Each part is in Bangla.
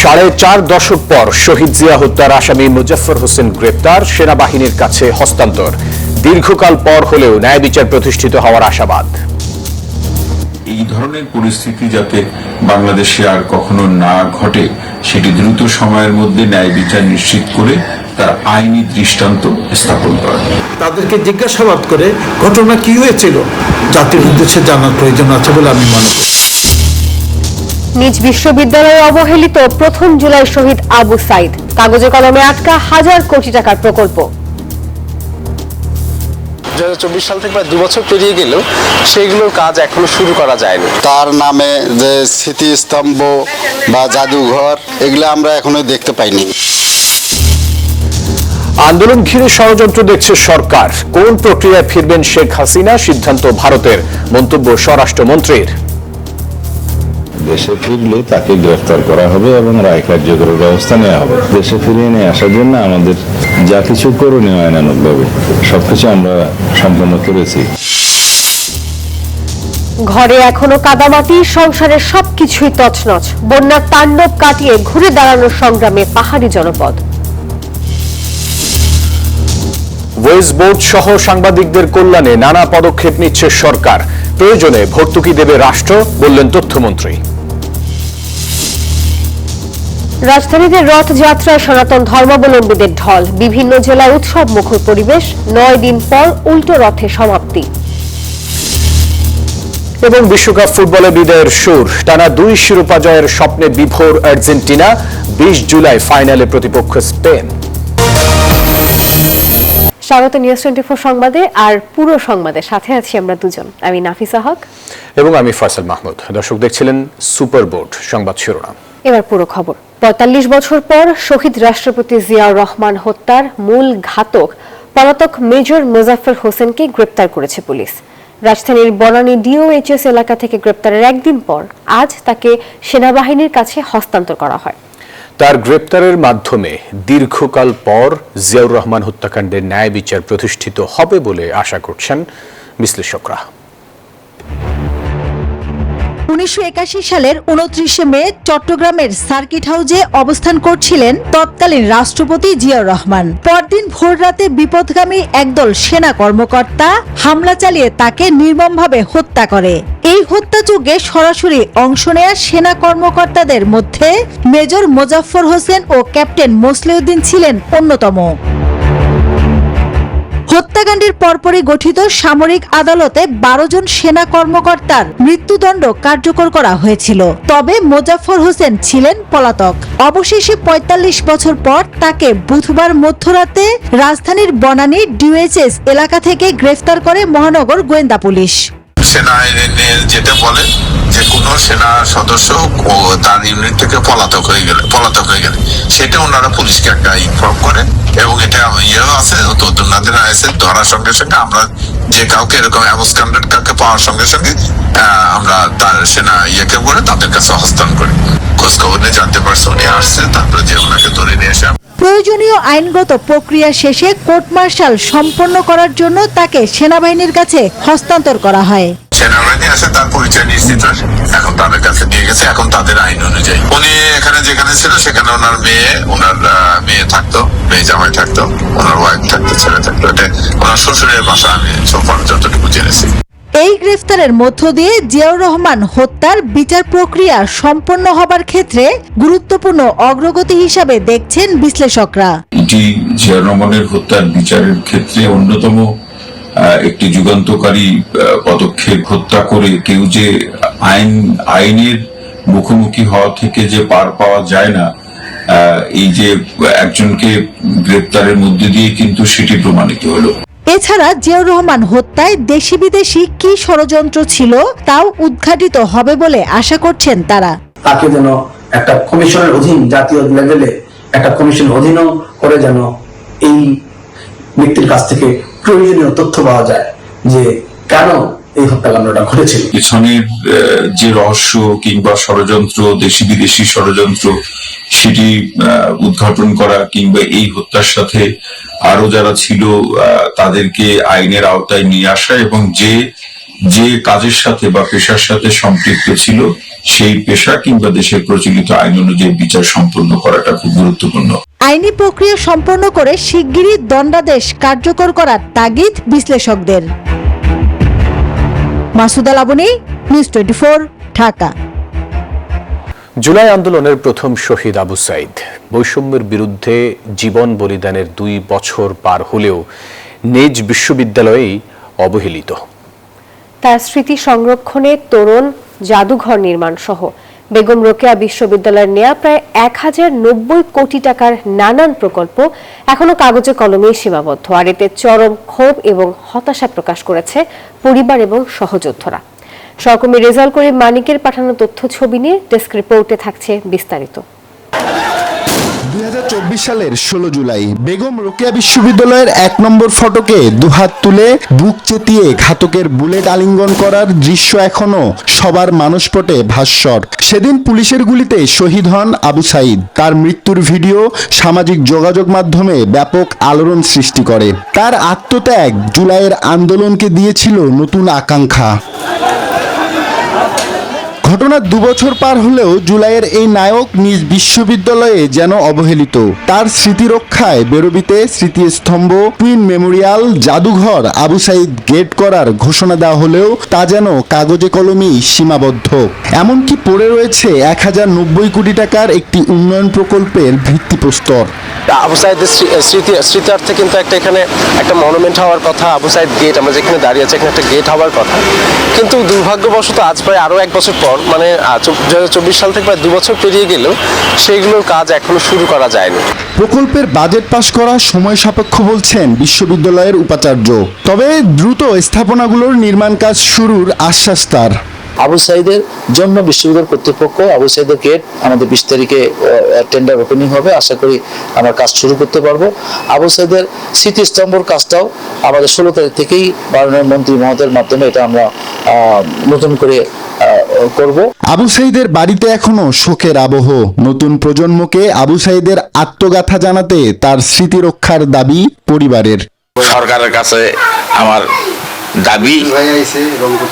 4.5 দশক পর শহীদ জিয়া হত্যার আসামি মুজফফর হোসেন গ্রেপ্তার, সেনাবাহিনীর কাছে হস্তান্তর। দীর্ঘকাল পর হলেও ন্যায় বিচার প্রতিষ্ঠিত হওয়ার আশাবাদ। এই ধরনের পরিস্থিতি যাতে বাংলাদেশে আর কখনো না ঘটে, সেটি দ্রুত সময়ের মধ্যে ন্যায় বিচার নিশ্চিত করে তার আইনি দৃষ্টান্ত স্থাপন করা। তাদেরকে জিজ্ঞাসাবাদ করে ঘটনা কি হয়েছিল জাতির উদ্দেশ্যে জানার প্রয়োজন আছে বলে আমি মনে করি। নিজ বিশ্ববিদ্যালয়ে অবহেলিত 1 জুলাই শহীদ আবু সাইদ, কাগজে কলমে আটকা হাজার কোটি টাকার প্রকল্প। 2024 সাল থেকে প্রায় 2 বছর পেরিয়ে গেলেও সেইগুলোর কাজ এখনো শুরু করা যায়নি। তার নামে যে স্মৃতিস্তম্ভ বা জাদুঘর, এগুলো আমরা এখনো দেখতে পাইনি। আন্দোলন ঘিরে ষড়যন্ত্র দেখছে সরকার। কোন প্রক্রিয়ায় ফিরবেন শেখ হাসিনা, সিদ্ধান্ত ভারতের, মন্তব্য স্বরাষ্ট্রমন্ত্রীর। দেশে ফিরলে তাকে গ্রেফতার করা হবে এবং রায় কার্যকরের ব্যবস্থা নেওয়া হবে। দেশে ফিরিয়ে নিয়ে আসার জন্য আমাদের যা কিছু করণীয় আইনানুগভাবে সবকিছু আমরা সম্পন্ন করেছি। ঘরে এখনো কাদামাটি, সংসারের সবকিছুই তছনছ। বন্যার তাণ্ডব কাটিয়ে ঘুরে দাঁড়ানোর সংগ্রামে পাহাড়ি জনপদ। ওয়েজ বোর্ড সহ সাংবাদিকদের কল্যাণে নানা পদক্ষেপ নিচ্ছে সরকার। প্রয়োজনে ভর্তুকি দেবে রাষ্ট্র, বললেন তথ্যমন্ত্রী। রাজধানীতে রথযাত্রায় সনাতন ধর্মাবলম্বীদের ঢল। বিভিন্ন জেলায় উৎসব মুখর পরিবেশ। 9 দিন পর উল্টো রথে সমাপ্তি। এবং বিশ্বকাপ ফুটবলে বিদায়ের সুর। টানা 2 শিরোপা জয়ের স্বপ্নে বিভোর আর্জেন্টিনা। 20 জুলাই ফাইনালে প্রতিপক্ষ স্পেন। স্বাগত নিউজ 24 সংবাদে। আর পুরো সংবাদের সাথে আছি আমরা দুজন, আমি নাফিসা হক এবং আমি ফয়সাল মাহমুদ। দর্শক দেখছিলেন সুপার বোর্ড সংবাদ শিরোনাম। এবার পুরো খবর। 45 বছর পর শহীদ রাষ্ট্রপতি জিয়াউর রহমান হত্যার মূল ঘাতক পলাতক মেজর মোজাফফর হোসেনকে গ্রেপ্তার করেছে পুলিশ। রাজধানীর বনানী ডিওএইচএস এলাকা থেকে গ্রেপ্তারের একদিন পর আজ তাকে সেনাবাহিনীর কাছে হস্তান্তর করা হয়। তার গ্রেপ্তারের মাধ্যমে দীর্ঘকাল পর জিয়াউর রহমান হত্যাকাণ্ডের ন্যায় বিচার প্রতিষ্ঠিত হবে বলে আশা করছেন বিশ্লেষকরা। 1981 সালের 29 মে চট্টগ্রামের সার্কিট হাউসে অবস্থান করছিলেন তৎকালীন রাষ্ট্রপতি জিয়াউর রহমান। পরদিন ভোররাতে বিপথগামী একদল সেনা কর্মকর্তা হামলা চালিয়ে তাকে নির্মমভাবে হত্যা করে। এই হত্যাযজ্ঞে সরাসরি অংশ নেয়া সেনা কর্মকর্তাদের মধ্যে মেজর মোজাফফর হোসেন ও ক্যাপ্টেন মোসলেউদ্দিন ছিলেন অন্যতম। হত্যাকাণ্ডের পরপরই গঠিত সামরিক আদালতে 12 জন সেনা কর্মকর্তার মৃত্যুদণ্ড কার্যকর করা হয়েছিল। তবে মোজাফফর হোসেন ছিলেন পলাতক। অবশেষে 45 বছর পর তাকে বুধবার মধ্যরাতে রাজধানীর বনানী ডিওএইচএস এলাকা থেকে গ্রেফতার করে মহানগর গোয়েন্দা পুলিশ। সেনা আইনে যেটা বলে যে কোন সেনা সদস্য ও তার ইউনিট থেকে পলাতক হয়ে গেলে সেটা ওনারা পুলিশকে একটা ইনফর্ম করে এবং এটা ইয়েও আছে, তদন্তের আছে। ধরার সঙ্গে সঙ্গে আমরা যে কাউকে এরকম অ্যাবসকান্ডেড কাউকে পাওয়ার সঙ্গে সঙ্গে আমরা তার সেনা ইয়েকে করে তাদের কাছে হস্তান্তর করি। খোঁজ খবর নিয়ে জানতে পারছে উনি আসছে, তারপরে যে ওনাকে ধরে নিয়ে এসে প্রয়োজনীয় আইনগত প্রক্রিয়া শেষে কোর্ট মার্শাল সম্পন্ন করার জন্য তাকে সেনাবাহিনীর কাছে হস্তান্তর করা হয়। সেনাবাহিনী আসে, তার পরিচয় নিশ্চিত হয়, এখন তাদের কাছে নিয়ে গেছে। এখন তাদের আইন অনুযায়ী উনি এখানে যেখানে ছিল সেখানে ওনার মেয়ে থাকতো, মেয়ে জামাই থাকতো, ওনার ওয়াইফ থাকতো, ছেলে থাকতো। এটা ওনার শ্বশুরের বাসা, আমি সোফার যতটুকু জেনেছি। এই গ্রেফতারের মধ্য দিয়ে জিয়াউর রহমান হত্যার বিচার প্রক্রিয়া সম্পন্ন হবার ক্ষেত্রে গুরুত্বপূর্ণ অগ্রগতি হিসাবে দেখছেন বিশ্লেষকরা। এটি জিয়াউর রহমানের হত্যার বিচারের ক্ষেত্রে অন্যতম একটি যুগান্তকারী পদক্ষেপ। হত্যা করে কেউ যে আইনের মুখোমুখি হওয়া থেকে যে পার পাওয়া যায় না, এই যে একজনকে গ্রেপ্তারের মধ্যে দিয়ে কিন্তু সেটি প্রমাণিত হলো। এছাড়া জিয়াউর রহমান হত্যায় দেশি বিদেশি কি ষড়যন্ত্র ছিল তাও উদ্ঘাটিত হবে বলে আশা করছেন তারা। তাকে যেন একটা কমিশনের অধীন, জাতীয় লেভেলে একটা কমিশন অধীনও করে যেন এই ব্যক্তির কাছ থেকে প্রয়োজনীয় তথ্য পাওয়া যায় যে কেন এই হত্যাকাণ্ডটা ঘটেছিল। পিছনের যে রহস্য কিংবা ষড়যন্ত্র, দেশি বিদেশি ষড়যন্ত্র, সেটি উদ্ঘাটন করা কিংবা এই হত্যার সাথে আরো যারা ছিল তাদেরকে আইনের আওতায় নিয়ে আসা এবং যে কাজের সাথে বা পেশার সাথে সম্পৃক্ত ছিল সেই পেশা কিংবা দেশের প্রচলিত আইন অনুযায়ী বিচার সম্পন্ন করাটা খুব গুরুত্বপূর্ণ। আইনি প্রক্রিয়া সম্পন্ন করে শিগগিরই দণ্ডাদেশ কার্যকর করার তাগিদ বিশ্লেষকদের। মাসুদা লাবনী, নিউজ 24, ঢাকা। জুলাই আন্দোলনের প্রথম শহীদ আবু সাইদ বৈষম্যের বিরুদ্ধে জীবন বলিদানের 2 বছর পার হলেও নিজ বিশ্ববিদ্যালয়েই অবহেলিত। তার স্মৃতি সংরক্ষণে তরুণ জাদুঘর নির্মাণ সহ বেগম রোকেয়া বিশ্ববিদ্যালয়ের নেয়া প্রায় 1090 কোটি টাকার নানান প্রকল্প এখনো কাগজে কলমে সীমাবদ্ধ। আর এতে চরম ক্ষোভ এবং হতাশা প্রকাশ করেছে পরিবার এবং সহযোদ্ধারা। সহকর্মী রেজাল করিম মানিকের পাঠানো তথ্য ছবি নিয়ে ডেস্ক রিপোর্টে থাকছে বিস্তারিত। 2024 সালের 16 জুলাই বেগম রোকেয়া বিশ্ববিদ্যালয়ের 1 নম্বর ফটকে দুহাত তুলে বুক চেতিয়ে ঘাতকের বুলেট আলিঙ্গন করার দৃশ্য এখনো সবার মানসপটে ভাস্বর। সেদিন পুলিশের গুলিতে শহীদ হন আবু সাইদ। তার মৃত্যুর ভিডিও সামাজিক যোগাযোগ মাধ্যমে ব্যাপক আলোড়ন সৃষ্টি করে। তার আত্মত্যাগ জুলাইয়ের আন্দোলনকে দিয়েছিল নতুন আকাঙ্ক্ষা। ঘটনার 2 বছর পার হলেও জুলাইয়ের এই নায়ক নিজ বিশ্ববিদ্যালয়ে যেন অবহেলিত। তার স্মৃতি রক্ষায় বেরোবিতে স্মৃতিস্তম্ভ, টুইন মেমোরিয়াল, জাদুঘর, আবু সাইদ গেট করার ঘোষণা দেওয়া হলেও তা যেন কাগজে কলমেই সীমাবদ্ধ। এমনকি পড়ে রয়েছে 1090 কোটি টাকার একটি উন্নয়ন প্রকল্পের ভিত্তিপ্রস্তর। আবু সাইদের স্মৃতার্থে কিন্তু এখানে একটা মনুমেন্ট হওয়ার কথা। আবু সাইদ গেট, আমরা যেখানে দাঁড়িয়ে আছি এখানে একটা গেট হওয়ার কথা, কিন্তু দুর্ভাগ্যবশত আজ প্রায় আরো 1 বছর পর, মানে 2024 সাল থেকে প্রায় 2 বছর পেরিয়ে গেলেও সেইগুলোর কাজ এখনো শুরু করা যায়নি। প্রকল্পের বাজেট পাস করা সময় সাপেক্ষ বলছেন বিশ্ববিদ্যালয়ের উপাচার্য। তবে দ্রুত স্থাপনাগুলোর নির্মাণ কাজ শুরুর আশ্বাস তার। আবু সাইদের জন্য বিশ্ববিদ্যালয় কর্তৃপক্ষ, আবু সাইদের গেট আমাদের 20 তারিখে টেন্ডার ওপেনিং হবে, আশা করি আমরা কাজ শুরু করতে পারবো। আবু সাইদের স্মৃতিস্তম্ভর কাজটাও আমাদের 16 তারিখ থেকেই মাননীয় মন্ত্রী মহোদয়ের মাধ্যমে এটা আমরা নতুন করে করব। আবু সাইদের বাড়িতে এখনো শোকের আবহ। নতুন প্রজন্মকে আবু সাইদের আত্মগাথা জানাতে তার স্মৃতি রক্ষার দাবি পরিবারের। সরকারের কাছে আমার দাবি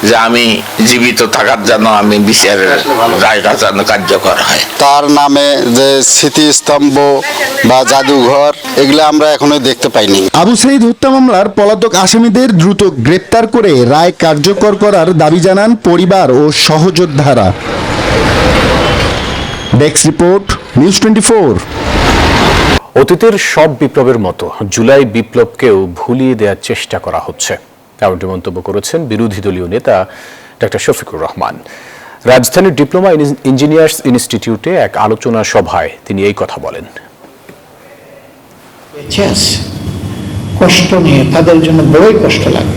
যে আমি জীবিত থাকার জন্য আমি বিচারের রায়টা যেন কার্যকর হয়। তার নামে যে স্মৃতিস্তম্ভ বা জাদুঘর এগুলো আমরা এখনো দেখতে পাইনি। আবু সাইদ হত্যা মামলার পলাতক আসামিদের দ্রুত গ্রেপ্তার করে রায় কার্যকর করার দাবি জানান পরিবার ও সহযোদ্ধারা। Desk report, news 24। অতীতের সব বিপ্লবের মতো জুলাই বিপ্লবকেও ভুলিয়ে দেওয়ার চেষ্টা করা হচ্ছে, এমনটি মন্তব্য করেছেন বিরোধী দলীয় নেতা ডক্টর শফিকুর রহমান। রাজধানীর ডিপ্লোমা ইঞ্জিনিয়ার্স ইনস্টিটিউটে এক আলোচনা সভায় তিনি এই কথা বলেন। কষ্ট নিয়ে তাদের জন্য বড়ই কষ্ট লাগে।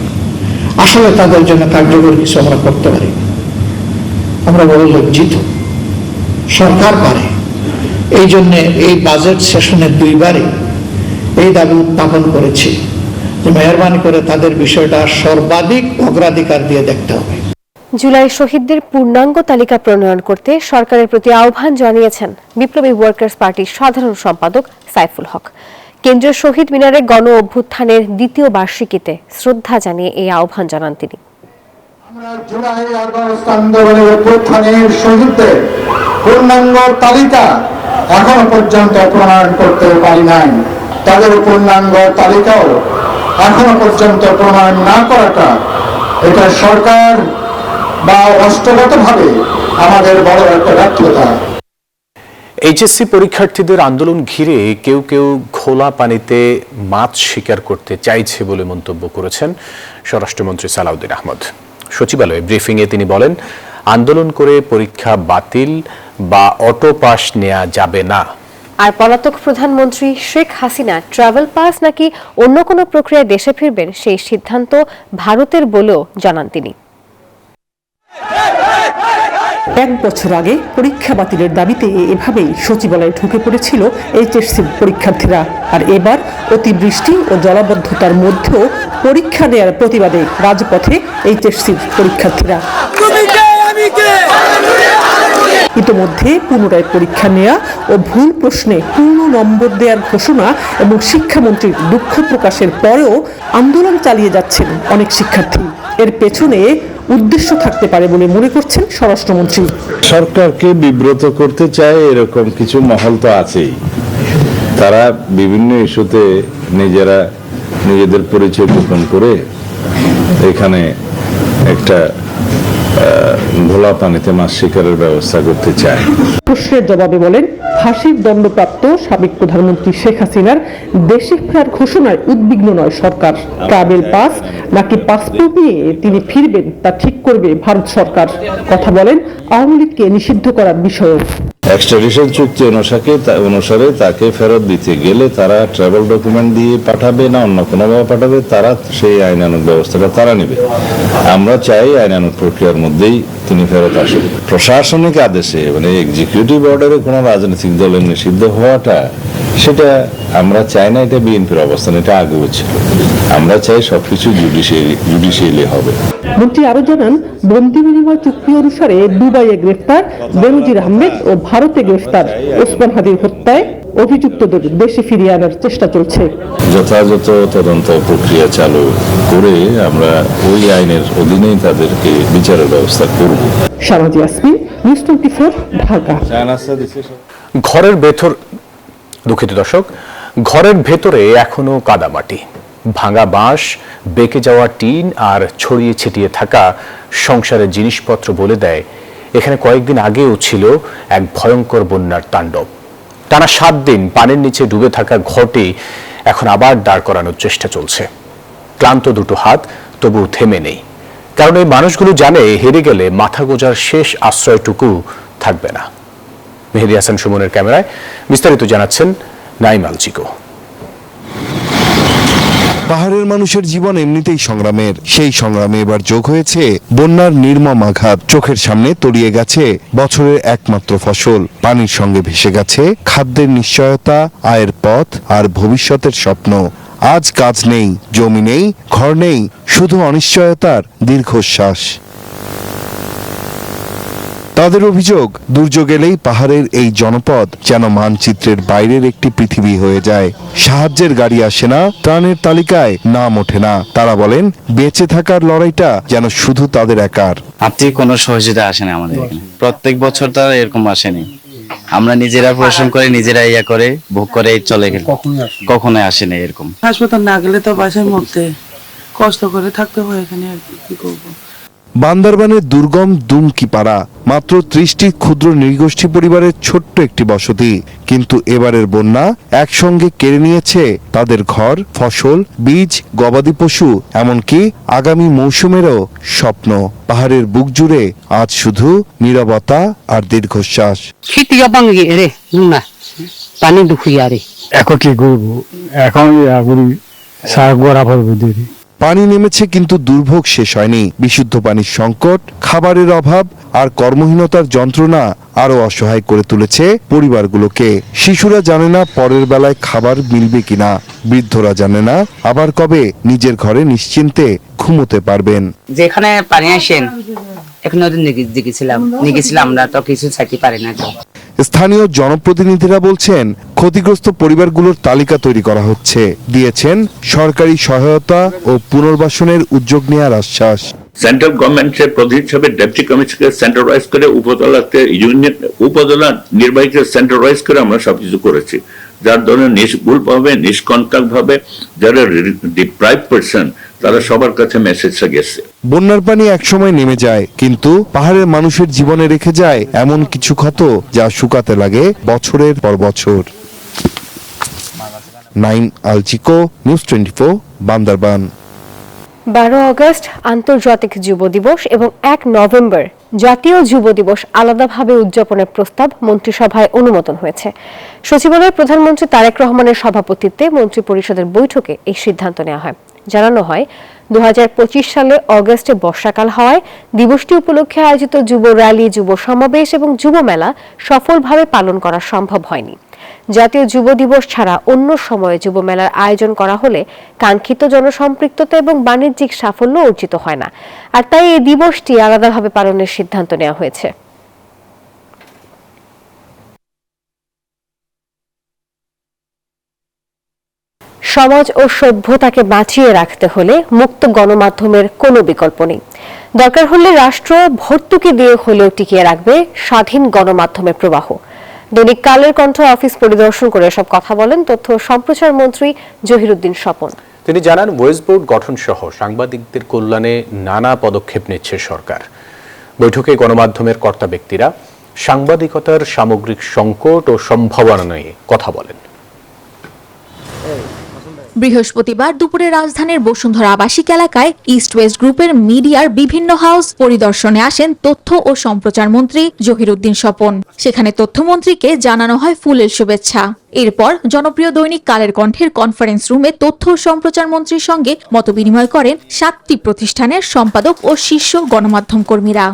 আসলে তাদের জন্য কার্যকর কিছু আমরা করতে পারি, আমরা বড় লজ্জিত। সরকার পারে, এই জন্য এই বাজেট সেশনে 2 বারে এই দাবি উত্থাপন করেছি যে মেহরবানি করে তাদের বিষয়টা সর্বাধিক অগ্রাধিকার দিয়ে দেখতে হবে। জুলাই শহীদদের পূর্ণাঙ্গ তালিকা প্রণয়ন করতে সরকারের প্রতি আহ্বান জানিয়েছেন বিপ্লবী ওয়ার্কার্স পার্টির সাধারণ সম্পাদক সাইফুল হক। কেন্দ্রীয় শহীদ মিনারে গণ অভ্যুত্থানের 2য় বার্ষিকীতে শ্রদ্ধা জানিয়ে এই আহ্বান জানান তিনি। আমরা জুলাই আগস্ট আন্দোলনের অভ্যুত্থানের শহীদদের পূর্ণাঙ্গ তালিকা এখনো পর্যন্ত প্রণয়ন করতে পারি নাই। তাদের পূর্ণাঙ্গ তালিকাও এখনো পর্যন্ত প্রণয়ন না করাটা এটা সরকার বা রাষ্ট্রগতভাবে আমাদের বড় একটা ব্যর্থতা। এইচএসসি পরীক্ষার্থীদের আন্দোলন ঘিরে কেউ কেউ খোলা পানিতে মাছ শিকার করতে চাইছে বলে মন্তব্য করেছেন স্বরাষ্ট্রমন্ত্রী সালাউদ্দিন আহমদ। সচিবালয়ে ব্রিফিংয়ে তিনি বলেন, আন্দোলন করে পরীক্ষা বাতিল বা অটো পাস নেওয়া যাবে না। আর পলাতক প্রধানমন্ত্রী শেখ হাসিনা ট্রাভেল পাস নাকি অন্য কোনো প্রক্রিয়ায় দেশে ফিরবেন সেই সিদ্ধান্ত ভারতের বলেও জানান তিনি। 1 বছর আগে পরীক্ষা বাতিলের দাবিতে এভাবেই সচিবালয়ে ঢুকে পড়েছিল এইচএসসি পরীক্ষার্থীরা। আর এবার অতিবৃষ্টি ও জলাবদ্ধতার মধ্যেও পরীক্ষা নেওয়ার প্রতিবাদে রাজপথে এইচএসসি পরীক্ষার্থীরা। ইতোমধ্যে পুনরায় পরীক্ষা নেওয়া ও ভুল প্রশ্নে পূর্ণ নম্বর দেওয়ার ঘোষণা এবং শিক্ষামন্ত্রীর দুঃখ প্রকাশের পরেও আন্দোলন চালিয়ে যাচ্ছেন অনেক শিক্ষার্থী। এর পেছনে উদ্দেশ্য থাকতে পারে বলে মনে করছেন স্বরাষ্ট্রমন্ত্রী। সরকারকে বিব্রত করতে চায় এরকম কিছু মহল তো আছেই। তারা বিভিন্ন ইস্যুতে নিজেদের পরিচয় গোপন করে এখানে একটা ভোলা পানিতে মাছ শিকারের ব্যবস্থা করতে চায়। প্রশ্নের জবাবে বলেন, ফাঁসির দণ্ডপ্রাপ্ত সাবেক প্রধানমন্ত্রী শেখ হাসিনার দেশে ফেরার ঘোষণায় উদ্বিগ্ন নয় সরকার। ট্রাভেল পাস নাকি পাসপোর্ট নিয়ে তিনি ফিরবেন তা ঠিক করবে ভারত সরকার। কথা বলেন আওয়ামী লীগকে নিষিদ্ধ করার বিষয়েও। এক্সট্রাডিশন চুক্তি অনুসারে তাকে ফেরত দিতে গেলে তারা ট্রাভেল ডকুমেন্ট দিয়ে পাঠাবে না অন্য কোনোভাবে পাঠাবে, তারা সেই আইনানুগ ব্যবস্থাটা তারা নেবে। আমরা চাই আইনানুগ প্রক্রিয়ার মধ্যেই তিনি ফেরত আসুন। প্রশাসনিক আদেশে মানে এক্সিকিউটিভ অর্ডারে কোনো রাজনৈতিক দলের নিষিদ্ধ হওয়াটা সেটা আমরা চাই না। এটা বিএনপির অবস্থান, এটা আগেও ছিল। আমরা চাই সবকিছু জুডিশিয়ালি হবে। মন্ত্রী আরো জানান, বন্দি বিনিময় চুক্তি অনুসারে দুবাইয়ে গ্রেফতার বেনজির আহমেদ ও ভারতে গ্রেফতার ওসমান হাদির হত্যায় অভিযুক্তদের দেশে ফিরিয়ে আনার চেষ্টা চলছে। যথাযথ তদন্ত প্রক্রিয়া চালু করে আমরা ওই আইনের অধীনেই তাদেরকে বিচারের ব্যবস্থা করব। শাহনাজ ইয়াসমিন, নিউজ 24, ঢাকা। ঘরের ভেতরে এখনো কাদামাটি, ভাঙা বাঁশ, বেঁকে যাওয়া টিন আর ছড়িয়ে ছিটিয়ে থাকা সংসারের জিনিসপত্র বলে দেয় এখানে কয়েকদিন আগেও ছিল এক ভয়ঙ্কর বন্যার তাণ্ডব। টানা 7 দিন পানির নিচে ডুবে থাকা ঘরটি এখন আবার দাঁড় করানোর চেষ্টা চলছে। ক্লান্ত দুটো হাত তবুও থেমে নেই, কারণ এই মানুষগুলো জানে হেরে গেলে মাথা গোঁজার শেষ আশ্রয়টুকু থাকবে না। মেহেদী হাসান সুমনের ক্যামেরায় বিস্তারিত জানাচ্ছেন নাইম আলচিকো। পাহাড়ের মানুষের জীবন এমনিতেই সংগ্রামের, সেই সংগ্রামে এবার যোগ হয়েছে বন্যার নির্মম আঘাত। চোখের সামনে তলিয়ে গেছে বছরের একমাত্র ফসল, পানির সঙ্গে ভেসে গেছে খাদ্যের নিশ্চয়তা, আয়ের পথ আর ভবিষ্যতের স্বপ্ন। আজ কাজ নেই, জমি নেই, ঘর নেই, শুধু অনিশ্চয়তার দীর্ঘশ্বাস। তাদের অভিযোগ, দুর্যোগ এলেই পাহাড়ের এই জনপদ যেন মানচিত্রের বাইরের একটি পৃথিবী হয়ে যায়। সাহায্যের গাড়ি আসে না, ত্রাণের তালিকায় নাম ওঠে না। তারা বলেন বেঁচে থাকার লড়াইটা যেন শুধু তাদের একার। আর্থিক কোনো সহযোগিতা আসে না আমাদের এখানে, প্রত্যেক বছর তো এরকম আসেনি। আমরা নিজেরা পরিশ্রম করে নিজেরা ইয়া করে ভোগ করে চলে গেলে কখনোই আসেনি এরকম। হাসপাতাল না গেলে তো বাসায় মরতে কষ্ট করে থাকতে হয় এখানে, আর কি করবো। বান্দরবানের দুর্গম দুমকিপাড়া মাত্র 30টি ক্ষুদ্র নৃগোষ্ঠী পরিবারের ছোট্ট একটি বসতি, কিন্তু এবারের বন্যা একসঙ্গে কেড়ে নিয়েছে তাদের ঘর, ফসল, বীজ, গবাদি পশু, এমনকি আগামী মৌসুমেরও স্বপ্ন। পাহাড়ের বুক জুড়ে আজ শুধু নীরবতা আর দীর্ঘশ্বাস। পানি দুখিয়া রে এখন কি করবো, এখন পানি নেমেছে কিন্তু দুর্ভোগ শেষ হয়নি। বিশুদ্ধ পানির সংকট, খাবারের অভাব আর কর্মহীনতার যন্ত্রণা আরো অসহায় করে তুলেছে পরিবারগুলোকে। শিশুরা জানে না পরের বেলায় খাবার মিলবে কিনা, বৃদ্ধরা জানে না আবার কবে নিজের ঘরে নিশ্চিন্তে ঘুমোতে পারবেন। যেখানে পানি আসেন এখন দেখেছিলাম আমরা তো কিছু চাইতে পারি না। স্থানীয় জনপ্রতিনিধিরা বলছেন ক্ষতিগ্রস্ত পরিবারগুলোর তালিকা তৈরি করা হচ্ছে, দিয়েছেন সরকারি সহায়তা ও পুনর্বাসনের উদ্যোগ নেওয়ার আশ্বাস। সেন্ট্রাল গভর্নমেন্টের প্রধান হিসেবে ডেপুটি কমিশনারকে সেন্ট্রালাইজ করে উপজেলা নির্বাহীকে সেন্ট্রালাইজ করে আমরা সবকিছু করেছি, যার ধরনের নিষ্ভুলভাবে নিষ্কণ্টকভাবে যারা ডিপ্রাইভ পারসন তারা সবার কাছে মেসেজটা গেছে। বন্যার পানি একসময় নেমে যায়, কিন্তু পাহাড়ের মানুষের জীবনে রেখে যায় এমন কিছু ক্ষত যা শুকাতে লাগে বছরের পর বছর। নাইম আলচিকো, নিউজ 24, বান্দরবান। 12 আগস্ট আন্তর্জাতিক যুব দিবস এবং 1 নভেম্বর জাতীয় যুব দিবস আলাদাভাবে উদযাপনের প্রস্তাব মন্ত্রিসভায় অনুমোদন হয়েছে। সচিবালয়ে প্রধানমন্ত্রী তারেক রহমানের সভাপতিত্বে মন্ত্রিপরিষদের বৈঠকে এই সিদ্ধান্ত নেওয়া হয়। জানানো হয় 2025 সালে অগস্টে বর্ষাকাল হওয়ায় দিবসটি উপলক্ষে আয়োজিত যুব র্যালি, যুব সমাবেশ এবং যুব মেলা সফলভাবে পালন করা সম্ভব হয়নি। জাতীয় যুব দিবস ছাড়া অন্য সময়ে যুব মেলার আয়োজন করা হলে কাঙ্ক্ষিত জনসম্পৃক্ততা এবং বাণিজ্যিক সাফল্য অর্জিত হয় না, আর তাই এই দিবসটি আলাদাভাবে পালনের সিদ্ধান্ত নেওয়া হয়েছে। সমাজ ও সভ্যতাকে বাঁচিয়ে রাখতে হলে মুক্ত গণমাধ্যমের কোনো বিকল্প নেই। দরকার হলে রাষ্ট্র ভর্তুকি দিয়ে হলেও টিকিয়ে রাখবে স্বাধীন গণমাধ্যমের প্রবাহ। দৈনিক কালের কণ্ঠ অফিস পরিদর্শন করে সব কথা বলেন তথ্য সম্প্রচার মন্ত্রী জহিরুদ্দিন স্বপন। তিনি জানান, ওয়েজ বোর্ড গঠন সহ সাংবাদিকদের কল্যাণে নানা পদক্ষেপ নিচ্ছে সরকার। বৈঠকে গণমাধ্যমের কর্তা ব্যক্তিরা সাংবাদিকতার সামগ্রিক সংকট ও সম্ভাবনা নিয়ে কথা বলেন। বৃহস্পতিবার দুপুরে রাজধানীর বসুন্ধরা আবাসিক এলাকায় ইস্ট ওয়েস্ট গ্রুপের মিডিয়ার বিভিন্ন হাউস পরিদর্শনে আসেন তথ্য ও সম্প্রচার মন্ত্রী জহিরুদ্দিন স্বপন। সেখানে তথ্যমন্ত্রীকে জানানো হয় ফুলের শুভেচ্ছা। এরপর জনপ্রিয় দৈনিক কালের কণ্ঠের কনফারেন্স রুমে তথ্য ও সম্প্রচার মন্ত্রীর সঙ্গে মতবিনিময় করেন 7টি প্রতিষ্ঠানের সম্পাদক ও শীর্ষ গণমাধ্যম কর্মীরা।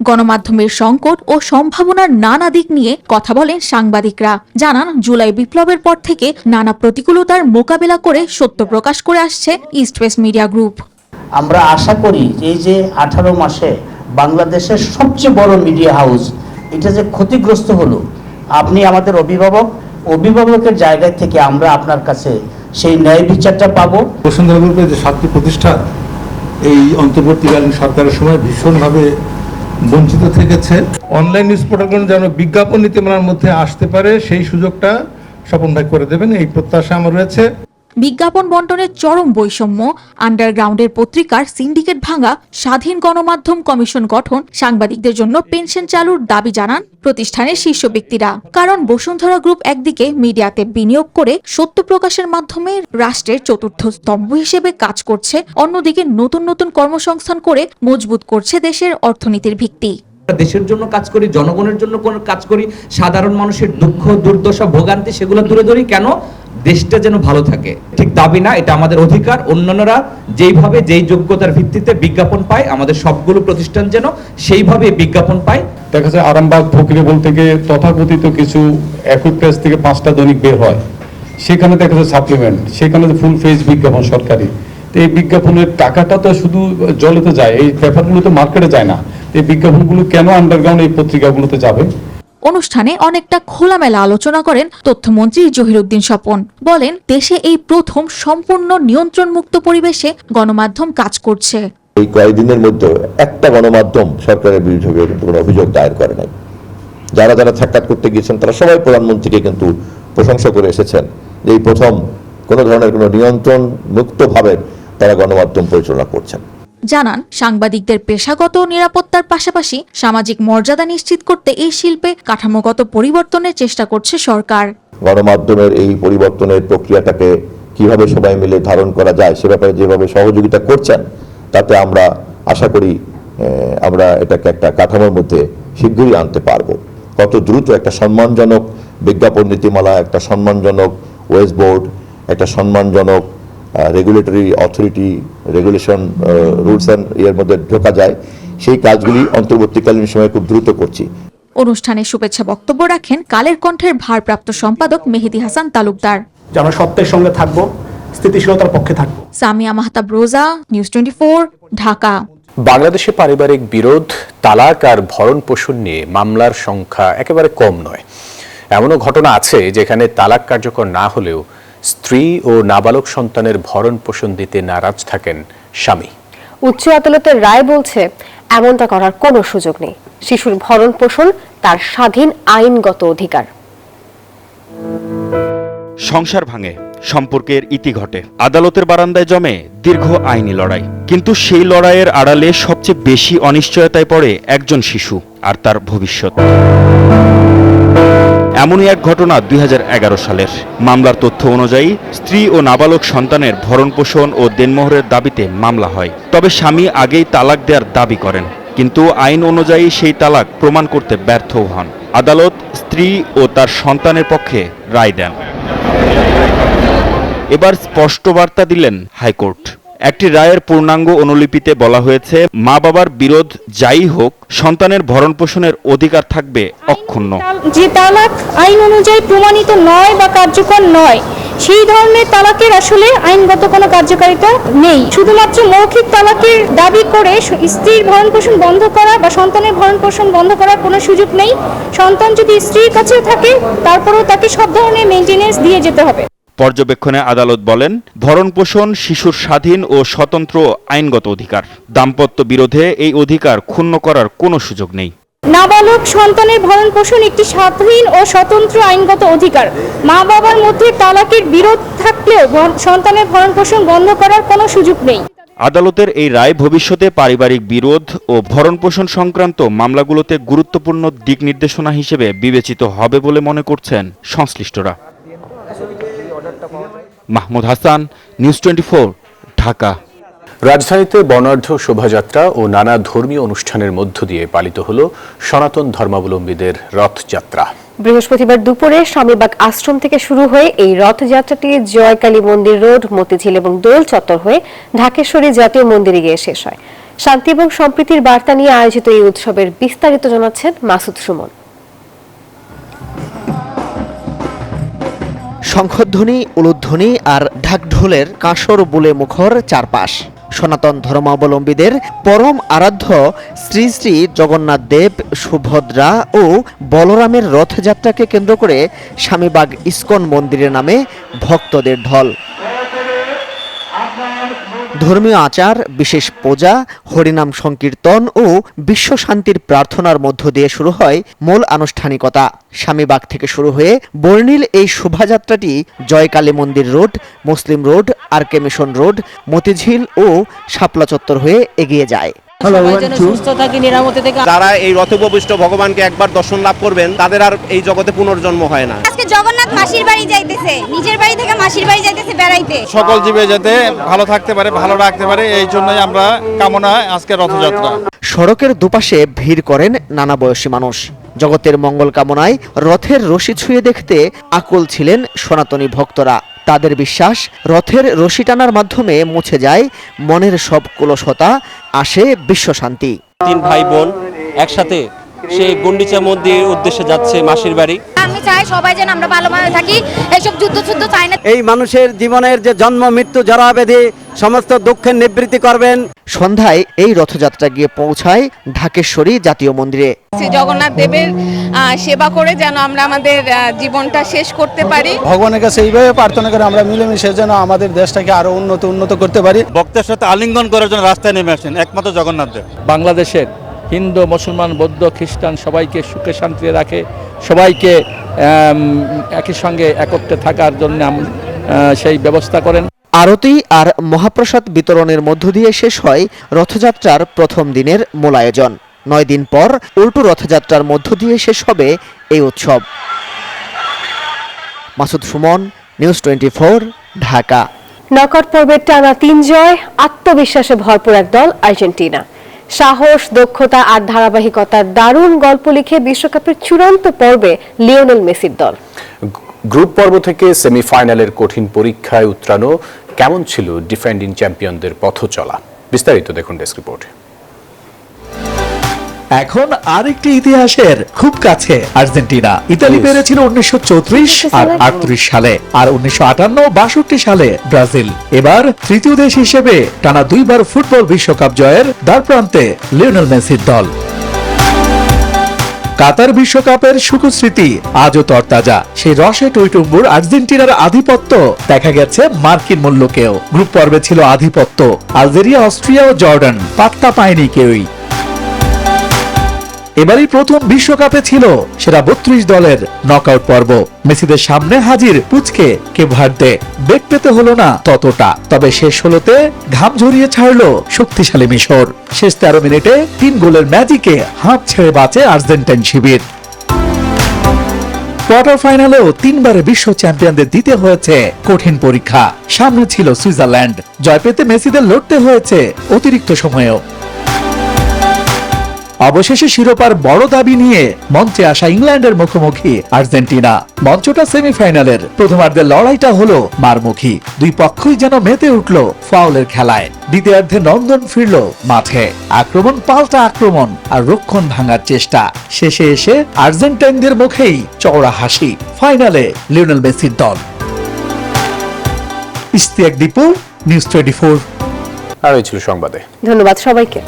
গণমাধ্যমের সংকট ও সম্ভাবনার নানা দিক নিয়ে কথা বলেন সাংবাদিকরা। জানান, জুলাই বিপ্লবের পর থেকে নানা প্রতিকূলতার মোকাবেলা করে সত্য প্রকাশ করে আসছে ইস্ট ওয়েস্ট মিডিয়া গ্রুপ। আমরা আশা করি এই যে 18 মাসে বাংলাদেশের সবচেয়ে বড় মিডিয়া হাউস এটা যে ক্ষতিগ্রস্ত হলো, আপনি আমাদের অভিভাবকের জায়গা থেকে আমরা আপনার কাছে সেই ন্যায় বিচারটা পাবো। বসুন্ধরা গ্রুপের যে 7টি প্রতিষ্ঠান এই অন্তর্বর্তীকালীন সরকারের সময় ভীষণভাবে বঞ্চিত থেকেছে। অনলাইন নিউজ পোর্টালগুলো যেন বিজ্ঞাপন নীতিমালার মধ্যে আসতে পারে সেই সুযোগটা স্বপন ভাই করে দেবেন, এই প্রত্যাশা আমার রয়েছে। বিজ্ঞাপন বন্টনের চরম বৈষম্য, আন্ডারগ্রাউন্ডের পত্রিকার সিন্ডিকেট ভাঙা, স্বাধীন গণমাধ্যম কমিশন গঠন, সাংবাদিকদের জন্য পেনশন চালুর দাবি জানান প্রতিষ্ঠানের শীর্ষ ব্যক্তিরা। কারণ বসুন্ধরা গ্রুপ একদিকে মিডিয়াতে বিনিয়োগ করে সত্য প্রকাশের মাধ্যমে রাষ্ট্রের চতুর্থ স্তম্ভ হিসেবে কাজ করছে, অন্যদিকে নতুন নতুন কর্মসংস্থান করে মজবুত করছে দেশের অর্থনীতির ভিত্তি। দেশের জন্য কাজ করি, জনগণের জন্য কাজ করি, সাধারণ মানুষের দুঃখ দুর্দশা ভোগান্তি সেগুলো তুলে ধরি, কেন দেশটা যেন ভালো থাকে। ঠিক দাবি না, এটা আমাদের অধিকার। অন্যান্যরা যেইভাবে যেই যোগ্যতার ভিত্তিতে বিজ্ঞাপন পায়, আমাদের সবগুলো প্রতিষ্ঠান যেন সেইভাবে বিজ্ঞাপন পায়। দেখা যায় আরামবাগ ফকিরেবল থেকে তথাকথিত কিছু একই পেজ থেকে 5টা দৈনিক বের হয়, সেখানে দেখা যায় সাপ্লিমেন্ট, সেখানে ফুল পেজ বিজ্ঞাপন সরকারি। তো এই বিজ্ঞাপনের টাকাটা তো শুধু জলেতে যায়, এই পেপারগুলো তো মার্কেটে যায় না। এই বিজ্ঞাপনগুলো কেন আন্ডারগ্রাউন্ড এই পত্রিকাগুলোতে যাবে? অনুষ্ঠানে অনেকটা খোলামেলা আলোচনা করেন তথ্যমন্ত্রী জহিরুদ্দিন স্বপন। বলেন, দেশে এই প্রথম সম্পূর্ণ নিয়ন্ত্রণমুক্ত পরিবেশে গণমাধ্যম কাজ করছে। এই কয়েকদিনের মধ্যে একটা গণমাধ্যম সরকারের বিরুদ্ধে কিন্তু কোনো অভিযোগ দায়ের করে নাই। যারা যারা সাক্ষাৎ করতে গিয়েছেন তারা সবাই প্রধানমন্ত্রীকে কিন্তু প্রশংসা করে এসেছেন যে এই প্রথম কোনো ধরনের কোনো নিয়ন্ত্রণ মুক্তভাবে তারা গণমাধ্যম পরিচালনা করছেন। জানান, সাংবাদিকদের পেশাগত নিরাপত্তার পাশাপাশি সামাজিক মর্যাদা নিশ্চিত করতে এই শিল্পে কাঠামোগত পরিবর্তনের চেষ্টা করছে সরকার। গণমাধ্যমের এই পরিবর্তনের প্রক্রিয়াটাকে কিভাবে সবাই মিলে ধারণ করা যায় সে ব্যাপারে যেভাবে সহযোগিতা করছেন, তাতে আমরা আশা করি আমরা এটাকে একটা কাঠামোর মধ্যে শীঘ্রই আনতে পারবো। কত দ্রুত একটা সম্মানজনক বিজ্ঞাপন নীতিমালা, একটা সম্মানজনক ওয়েজ বোর্ড, একটা সম্মানজনক regulatory authority regulation rules and এর মধ্যে ঢোকা যায়, সেই কাজগুলি অন্তর্বর্তীকালীন সময়ে খুব দ্রুত করছি। অনুষ্ঠানে শুভেচ্ছা বক্তব্য রাখেন কালের কণ্ঠের ভারপ্রাপ্ত সম্পাদক মেহেদী হাসান তালুকদার। আমরা সত্যের সঙ্গে থাকবো, স্থিতিশীলতার পক্ষে থাকবো। সামিয়া মাহতাব রোজা, নিউজ 24, ঢাকা। বাংলাদেশে পারিবারিক বিরোধ, তালাক আর ভরণ পোষণ নিয়ে মামলার সংখ্যা একেবারে কম নয়। এমনও ঘটনা আছে যেখানে তালাক কার্যকর না হলেও স্ত্রী ও নাবালক সন্তানের ভরণ পোষণ দিতে নারাজ থাকেন স্বামী। উচ্চ আদালতের রায় বলছে এমনটা করার কোনো সুযোগ নেই। শিশুর ভরণ পোষণ তার স্বাধীন আইনগত অধিকার। সংসার ভাঙে, সম্পর্কের ইতি ঘটে, আদালতের বারান্দায় জমে দীর্ঘ আইনি লড়াই। কিন্তু সেই লড়াইয়ের আড়ালে সবচেয়ে বেশি অনিশ্চয়তায় পড়ে একজন শিশু আর তার ভবিষ্যৎ। এমনই এক ঘটনা 2011 সালের। মামলার তথ্য অনুযায়ী স্ত্রী ও নাবালক সন্তানের ভরণ পোষণ ও দেনমোহরের দাবিতে মামলা হয়। তবে স্বামী আগেই তালাক দেওয়ার দাবি করেন, কিন্তু আইন অনুযায়ী সেই তালাক প্রমাণ করতে ব্যর্থ হন। আদালত স্ত্রী ও তার সন্তানের পক্ষে রায় দেন। এবার স্পষ্ট বার্তা দিলেন হাইকোর্ট। একটি রায়ের পূর্ণাঙ্গ অনুলিপিতে বলা হয়েছে, মা বাবার বিরোধ যাই হোক, সন্তানের ভরণ পোষণের অধিকার থাকবে অক্ষুণ্ণ। যে তালাক আইন অনুযায়ী প্রমাণিত নয় বা কার্যকর নয়, সেই ধরনের তালাকের আসলে আইনগত কোনো কার্যকারিতা নেই। শুধুমাত্র মৌখিক তালাকের দাবি করে স্ত্রীর ভরণ পোষণ বন্ধ করা বা সন্তানের ভরণ পোষণ বন্ধ করার কোনো সুযোগ নেই। সন্তান যদি স্ত্রীর কাছে থাকে, তারপরেও তাকে সব ধরনের মেইনটেনেন্স দিয়ে যেতে হবে। পর্যবেক্ষণে আদালত বলেন, ভরণপোষণ শিশুর স্বাধীন ও স্বতন্ত্র আইনগত অধিকার। দাম্পত্য বিরোধে এই অধিকার ক্ষুণ্ণ করার কোনো সুযোগ নেই। নাবালক সন্তানের ভরণ পোষণ একটি স্বাধীন ও স্বতন্ত্র আইনগত অধিকার। মা বাবার মধ্যে তালাকের বিরোধ থাকলেও সন্তানের ভরণ পোষণ বন্ধ করার কোনো সুযোগ নেই। আদালতের এই রায় ভবিষ্যতে পারিবারিক বিরোধ ও ভরণপোষণ সংক্রান্ত মামলাগুলোতে গুরুত্বপূর্ণ দিক নির্দেশনা হিসেবে বিবেচিত হবে বলে মনে করছেন সংশ্লিষ্টরা। মাহমুদ হাসান, নিউজ 24, ঢাকা। রাজধানীতে বর্ণাঢ্য শোভাযাত্রা ও নানা ধর্মীয় অনুষ্ঠানের মধ্য দিয়ে পালিত হলো সনাতন ধর্মাবলম্বীদের রথযাত্রা। বৃহস্পতিবার দুপুরে স্বামীবাগ আশ্রম থেকে শুরু হয়ে এই রথযাত্রাটি জয়কালী মন্দির রোড, মতিঝিল এবং দোল চত্বর হয়ে ঢাকেশ্বরী জাতীয় মন্দিরে গিয়ে শেষ হয়। শান্তি এবং সম্প্রীতির বার্তা নিয়ে আয়োজিত এই উৎসবের বিস্তারিত জানাচ্ছেন মাসুদ সুমন। শঙ্খধ্বনি, উলুধ্বনি আর ঢাকঢোলের কাঁসর বুলে মুখর চারপাশ। সনাতন ধর্মাবলম্বীদের পরম আরাধ্য শ্রী শ্রী জগন্নাথ দেব, সুভদ্রা ও বলরামের রথযাত্রাকে কেন্দ্র করে স্বামীবাগ ইস্কন মন্দিরের নামে ভক্তদের ঢল। ধর্মীয় আচার, বিশেষ পূজা, হরিনাম সংকীর্তন ও বিশ্ব শান্তির প্রার্থনার মধ্য দিয়ে শুরু হয় মূল আনুষ্ঠানিকতা। স্বামীবাগ থেকে শুরু হয়ে বর্ণিল এই শোভাযাত্রাটি জয়কালী মন্দির রোড, মুসলিম রোড, আরকে মিশন রোড, মতিঝিল ও শাপলা চত্বর হয়ে এগিয়ে যায়। যারা এই রথোপবিষ্ট ভগবানকে একবার দর্শন লাভ করবেন তাদের আর এই জগতে পুনর্জন্ম হয় না। আজকে জগন্নাথ মাসির বাড়ি যাইতেছে, নিজের বাড়ি থেকে মাসির বাড়ি যাইতেছে বেড়াইতে। সকল জীবে যাতে ভালো থাকতে পারে, ভালো রাখতে পারে, এই জন্যই আমরা কামনা আজকে রথযাত্রা। সড়কের দুপাশে ভিড় করেন নানা বয়সী মানুষ। জগতের মঙ্গল কামনায় রথের রশি ছুঁয়ে দেখতে আকুল ছিলেন সনাতনী ভক্তরা। তাদের বিশ্বাস, রথের রশি টানার মাধ্যমে মুছে যায় মনের সব কলুষতা, আসে বিশ্ব শান্তি। 3 ভাই বোন একসাথে সেই গুন্ডিচা মন্দির উদ্দেশ্যে যাচ্ছে মাসির বাড়ি। আমি চাই সবাই যেন আমরা ভালোভাবে থাকি, এইসব যুদ্ধ চাই না। এই মানুষের জীবনের যে জন্ম মৃত্যু জরাবেধি সমস্ত দুঃখের নিবৃত্তি করবেন। সন্ধ্যায় এই রথযাত্রা গিয়ে পৌঁছায় ঢাকেশ্বরী জাতীয় মন্দিরে। শ্রী জগন্নাথ দেবের সেবা করে যেন আমরা আমাদের জীবনটা শেষ করতে পারি। ভগবানের কাছে এইভাবে প্রার্থনা করে আমরা মিলেমিশে যেন আমাদের দেশটাকে আরো উন্নত করতে পারি। ভক্তের সাথে আলিঙ্গন করার জন্য রাস্তায় নেমে আসেন একমাত্র জগন্নাথ দেব। বাংলাদেশের হিন্দু, মুসলমান, বৌদ্ধ, খ্রিস্টান সবাইকে সুখে শান্তিতে রাখে, সবাইকে একই সঙ্গে একত্রে থাকার জন্য সেই ব্যবস্থা করেন। আরতি আর মহাপ্রসাদ বিতরণের মধ্য দিয়ে শেষ হয় রথযাত্রার প্রথম দিনের মূল আয়োজন। 9 দিন পর উল্টো রথযাত্রার মধ্য দিয়ে শেষ হবে এই উৎসব। মাসুদ সুমন, নিউজ 24, ঢাকা। নকআউট পর্বের টানা 3 জয়, আত্মবিশ্বাসে ভরপুর এক দল আর্জেন্টিনা। সাহস, দক্ষতা আর ধারাবাহিকতার দারুণ গল্প লিখে বিশ্বকাপের চূড়ান্ত পর্বে লিওনেল মেসির দল। গ্রুপ পর্ব থেকে সেমিফাইনালের কঠিন পরীক্ষায় উতরানো কেমন ছিল ডিফেন্ডিং চ্যাম্পিয়নদের পথ চলা? বিস্তারিত দেখুন ডেস্ক রিপোর্টে। এখন আরেকটি ইতিহাসের খুব কাছে আর্জেন্টিনা। ইতালি পেরেছিল 1934 আর 38 সালে, আর 1958-62 সালে ব্রাজিল। এবার তৃতীয় দেশ হিসেবে টানা 2 বার ফুটবল বিশ্বকাপ জয়ের দ্বারপ্রান্তে লিওনেল মেসির দল। কাতার বিশ্বকাপের সুখস্মৃতি আজও তরতাজা। সেই রসে টইটুম্বুর আর্জেন্টিনার আধিপত্য দেখা গেছে মার্কিন মূল্যকেও। গ্রুপ পর্বে ছিল আধিপত্য, আলজেরিয়া, অস্ট্রিয়া ও জর্ডান পাত্তা পায়নি কেউই। এবারই প্রথম বিশ্বকাপে ছিল সেরা 32 দলের নকআউট পর্ব। মেসিদের সামনে হাজির পুচকে কেপ ভার্দে। বেগ পেতে হলো না ততটা, তবে শেষ ষোলোতে ঘাম ঝরিয়ে ছাড়লো শক্তিশালী মিশর। শেষ 13 মিনিটে 3 গোলের ম্যাজিকে হাত ছেড়ে বাঁচে আর্জেন্টাইন শিবির। কোয়ার্টার ফাইনালেও 3 বারে বিশ্ব চ্যাম্পিয়নদের দিতে হয়েছে কঠিন পরীক্ষা। সামনে ছিল সুইজারল্যান্ড। জয় পেতে মেসিদের লড়তে হয়েছে অতিরিক্ত সময়েও। অবশেষে শিরোপার বড় দাবি নিয়ে মঞ্চে আসা ইংল্যান্ডের মুখোমুখি আর্জেন্টিনা। মঞ্চটা সেমিফাইনালের। প্রথমার্ধের লড়াইটা হলো মারমুখী। দুই পক্ষই যেন মেতে উঠল ফাউলের খেলায়। দ্বিতীয়ার্ধে নন্দন ফিরল মাঠে। আক্রমণ পাল্টা আক্রমণ আর রক্ষণ ভাঙার চেষ্টা। শেষে এসে আর্জেন্টাইনদের মুখেই চওড়া হাসি। ফাইনালে লিওনেল মেসির দল। ইশতিয়াক দীপু, নিউজ 24। আর এই ছিল সংবাদে। ধন্যবাদ সবাইকে।